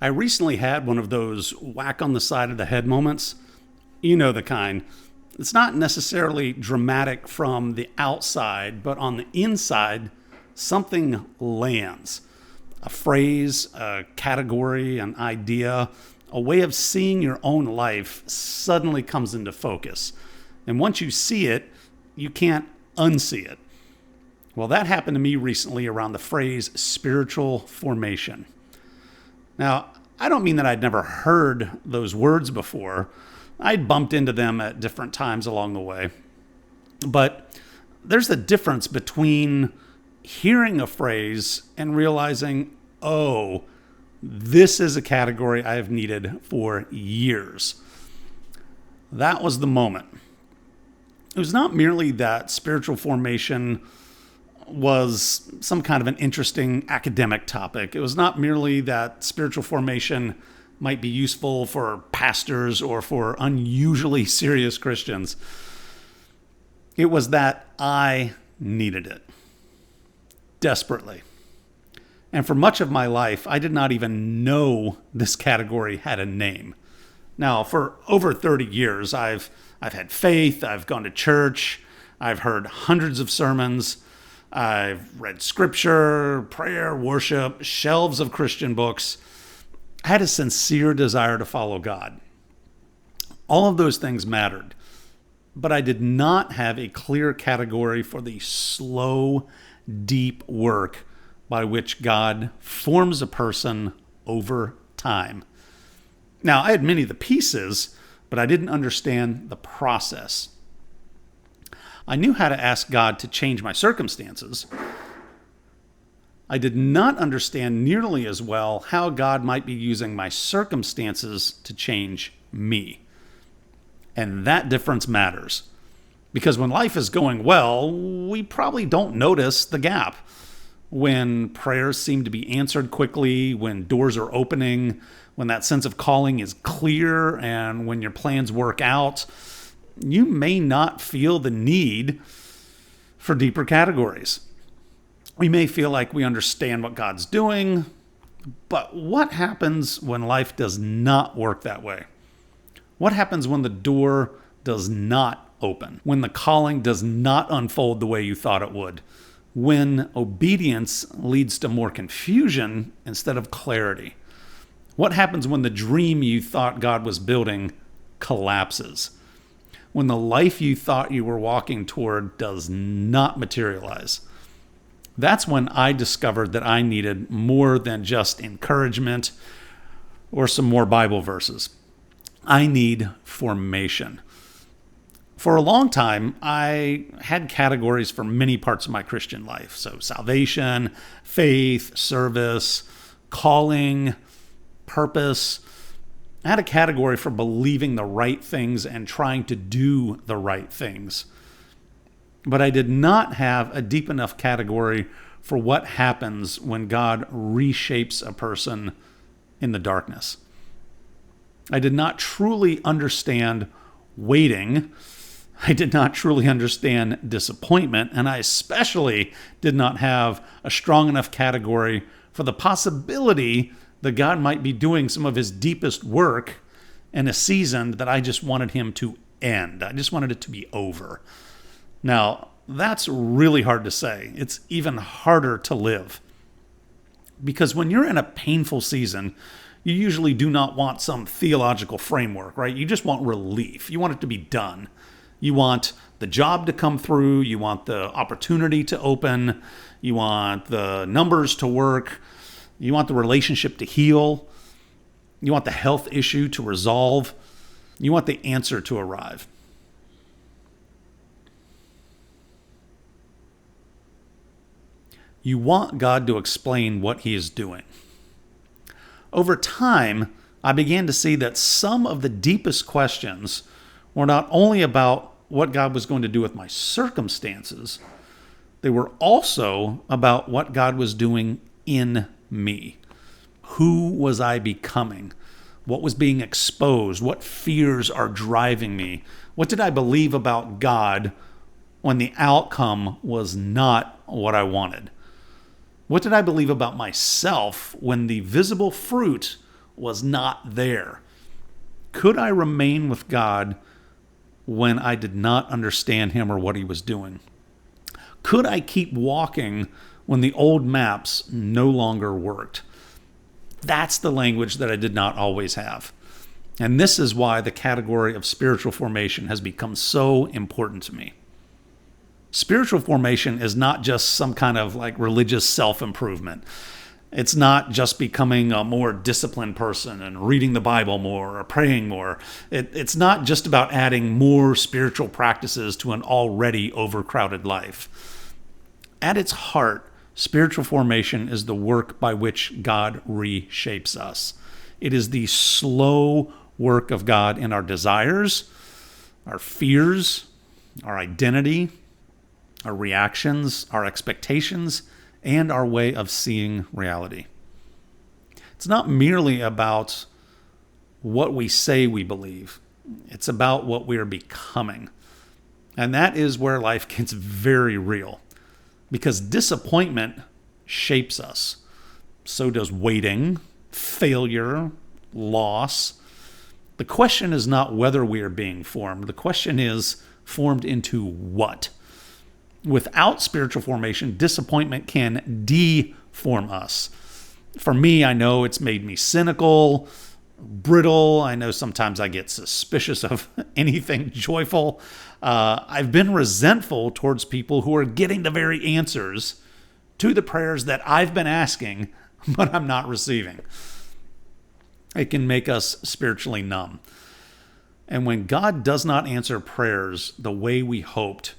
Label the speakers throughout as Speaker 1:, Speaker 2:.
Speaker 1: I recently had one of those whack on the side of the head moments. You know the kind. It's not necessarily dramatic from the outside, but on the inside, something lands. A phrase, a category, an idea, a way of seeing your own life suddenly comes into focus. And once you see it, you can't unsee it. Well, that happened to me recently around the phrase spiritual formation. Now, I don't mean that I'd never heard those words before. I'd bumped into them at different times along the way. But there's a difference between hearing a phrase and realizing, oh, this is a category I've needed for years. That was the moment. It was not merely that spiritual formation was some kind of an interesting academic topic. It was not merely that spiritual formation might be useful for pastors or for unusually serious Christians. It was that I needed it desperately. And for much of my life, I did not even know this category had a name. Now, for over 30 years, I've had faith, I've gone to church, I've heard hundreds of sermons, I've read scripture, prayer, worship, shelves of Christian books. I had a sincere desire to follow God. All of those things mattered, but I did not have a clear category for the slow, deep work by which God forms a person over time. Now, I had many of the pieces, but I didn't understand the process. I knew how to ask God to change my circumstances. I did not understand nearly as well how God might be using my circumstances to change me. And that difference matters. Because when life is going well, we probably don't notice the gap. When prayers seem to be answered quickly, when doors are opening, when that sense of calling is clear, and when your plans work out, you may not feel the need for deeper categories. We may feel like we understand what God's doing, but what happens when life does not work that way? What happens when the door does not open? When the calling does not unfold the way you thought it would? When obedience leads to more confusion instead of clarity? What happens when the dream you thought God was building collapses? When the life you thought you were walking toward does not materialize? That's when I discovered that I needed more than just encouragement or some more Bible verses. I need formation. For a long time, I had categories for many parts of my Christian life. So salvation, faith, service, calling, purpose. I had a category for believing the right things and trying to do the right things. But I did not have a deep enough category for what happens when God reshapes a person in the darkness. I did not truly understand waiting. I did not truly understand disappointment. And I especially did not have a strong enough category for the possibility that God might be doing some of his deepest work in a season that I just wanted him to end. I just wanted it to be over. Now, that's really hard to say. It's even harder to live. Because when you're in a painful season, you usually do not want some theological framework, right? You just want relief. You want it to be done. You want the job to come through. You want the opportunity to open. You want the numbers to work. You want the relationship to heal. You want the health issue to resolve. You want the answer to arrive. You want God to explain what he is doing. Over time, I began to see that some of the deepest questions were not only about what God was going to do with my circumstances, they were also about what God was doing in me. Who was I becoming? What was being exposed? What fears are driving me? What did I believe about God when the outcome was not what I wanted? What did I believe about myself when the visible fruit was not there? Could I remain with God when I did not understand him or what he was doing? Could I keep walking when the old maps no longer worked? That's the language that I did not always have. And this is why the category of spiritual formation has become so important to me. Spiritual formation is not just some kind of like religious self-improvement. It's not just becoming a more disciplined person and reading the Bible more or praying more. It's not just about adding more spiritual practices to an already overcrowded life. At its heart, spiritual formation is the work by which God reshapes us. It is the slow work of God in our desires, our fears, our identity, our reactions, our expectations, and our way of seeing reality. It's not merely about what we say we believe. It's about what we are becoming. And that is where life gets very real, because disappointment shapes us. So does waiting, failure, loss. The question is not whether we are being formed. The question is, formed into what? Without spiritual formation, disappointment can deform us. For me, I know it's made me cynical, brittle. I know sometimes I get suspicious of anything joyful. I've been resentful towards people who are getting the very answers to the prayers that I've been asking, but I'm not receiving. It can make us spiritually numb. And when God does not answer prayers the way we hoped,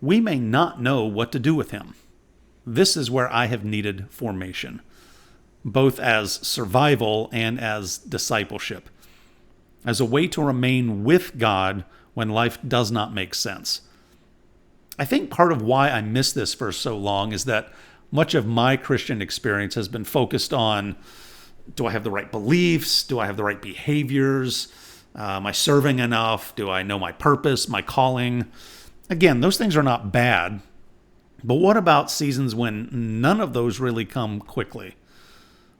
Speaker 1: we may not know what to do with him. This is where I have needed formation, both as survival and as discipleship, as a way to remain with God when life does not make sense. I think part of why I missed this for so long is that much of my Christian experience has been focused on, do I have the right beliefs? Do I have the right behaviors? Am I serving enough? Do I know my purpose, my calling? Again, those things are not bad, but what about seasons when none of those really come quickly?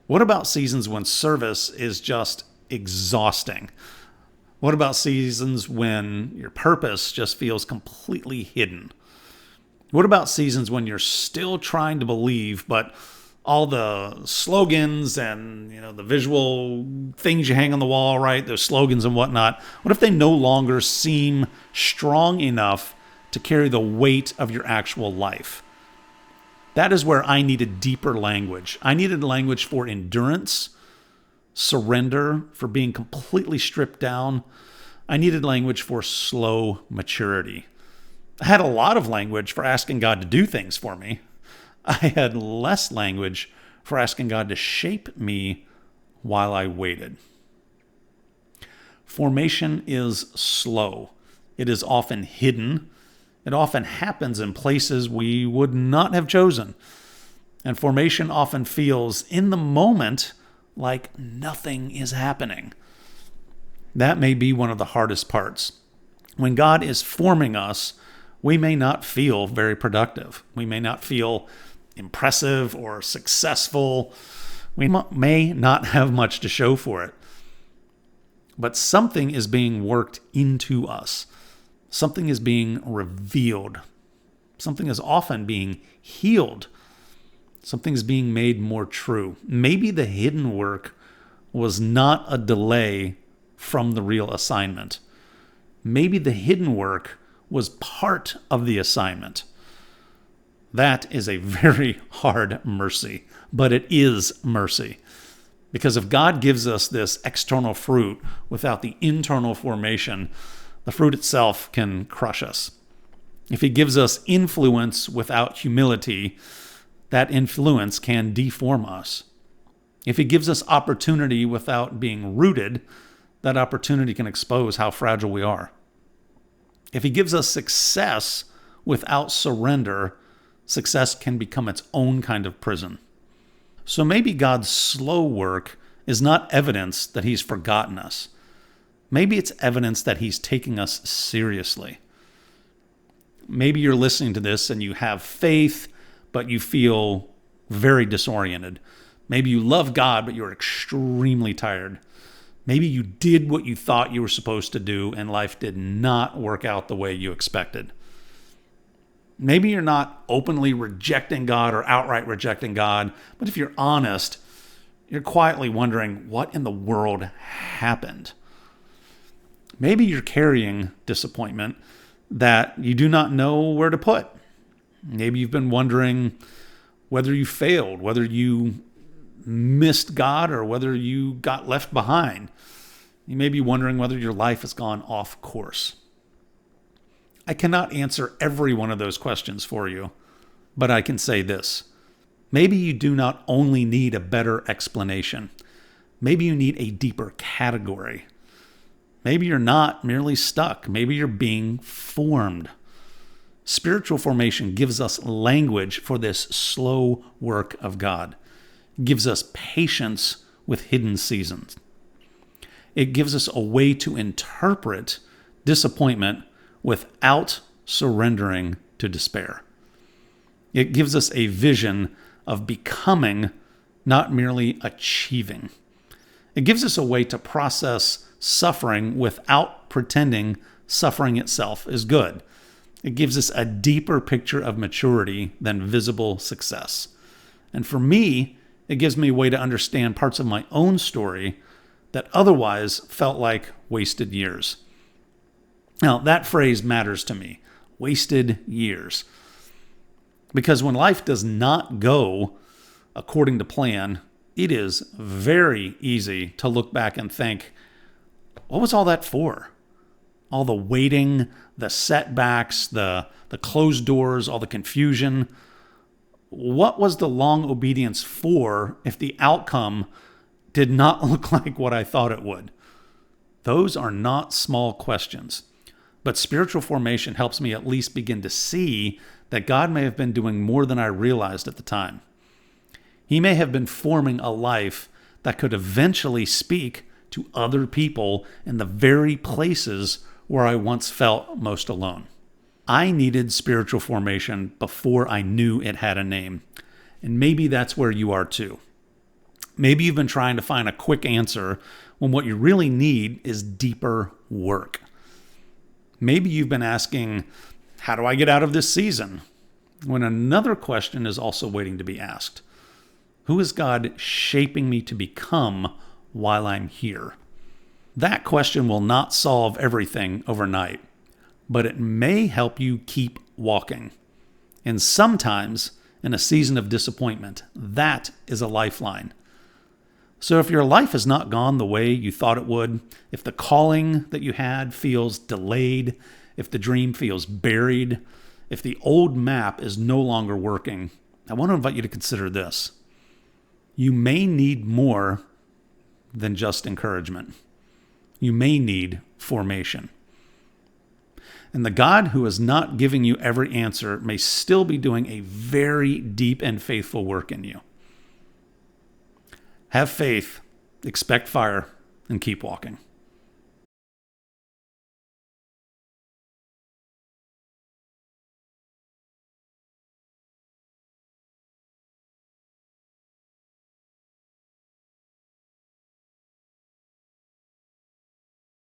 Speaker 1: What about seasons when service is just exhausting? What about seasons when your purpose just feels completely hidden? What about seasons when you're still trying to believe, but all the slogans and the visual things you hang on the wall, right? Those slogans and whatnot. What if they no longer seem strong enough to carry the weight of your actual life? That is where I needed deeper language. I needed language for endurance, surrender, for being completely stripped down. I needed language for slow maturity. I had a lot of language for asking God to do things for me. I had less language for asking God to shape me while I waited. Formation is slow. It is often hidden. It often happens in places we would not have chosen. And formation often feels, in the moment, like nothing is happening. That may be one of the hardest parts. When God is forming us, we may not feel very productive. We may not feel impressive or successful. We may not have much to show for it. But something is being worked into us. Something is being revealed. Something is often being healed. Something is being made more true. Maybe the hidden work was not a delay from the real assignment. Maybe the hidden work was part of the assignment. That is a very hard mercy, but it is mercy. Because if God gives us this external fruit without the internal formation, the fruit itself can crush us. If he gives us influence without humility, that influence can deform us. If he gives us opportunity without being rooted, that opportunity can expose how fragile we are. If he gives us success without surrender, success can become its own kind of prison. So maybe God's slow work is not evidence that he's forgotten us. Maybe it's evidence that he's taking us seriously. Maybe you're listening to this and you have faith, but you feel very disoriented. Maybe you love God, but you're extremely tired. Maybe you did what you thought you were supposed to do and life did not work out the way you expected. Maybe you're not openly rejecting God or outright rejecting God, but if you're honest, you're quietly wondering what in the world happened. Maybe you're carrying disappointment that you do not know where to put. Maybe you've been wondering whether you failed, whether you missed God, or whether you got left behind. You may be wondering whether your life has gone off course. I cannot answer every one of those questions for you, but I can say this. Maybe you do not only need a better explanation. Maybe you need a deeper category. Maybe you're not merely stuck. Maybe you're being formed. Spiritual formation gives us language for this slow work of God. It gives us patience with hidden seasons. It gives us a way to interpret disappointment without surrendering to despair. It gives us a vision of becoming, not merely achieving. It gives us a way to process suffering without pretending suffering itself is good. It gives us a deeper picture of maturity than visible success. And for me, it gives me a way to understand parts of my own story that otherwise felt like wasted years. Now, that phrase matters to me, wasted years. Because when life does not go according to plan, it is very easy to look back and think, what was all that for? All the waiting, the setbacks, the closed doors, all the confusion. What was the long obedience for if the outcome did not look like what I thought it would? Those are not small questions. But spiritual formation helps me at least begin to see that God may have been doing more than I realized at the time. He may have been forming a life that could eventually speak to other people in the very places where I once felt most alone. I needed spiritual formation before I knew it had a name. And maybe that's where you are too. Maybe you've been trying to find a quick answer when what you really need is deeper work. Maybe you've been asking, how do I get out of this season? When another question is also waiting to be asked. Who is God shaping me to become while I'm here? That question will not solve everything overnight, but it may help you keep walking. And sometimes, in a season of disappointment, that is a lifeline. So if your life has not gone the way you thought it would, if the calling that you had feels delayed, if the dream feels buried, if the old map is no longer working, I want to invite you to consider this. You may need more than just encouragement. You may need formation. And the God who is not giving you every answer may still be doing a very deep and faithful work in you. Have faith, expect fire, and keep walking.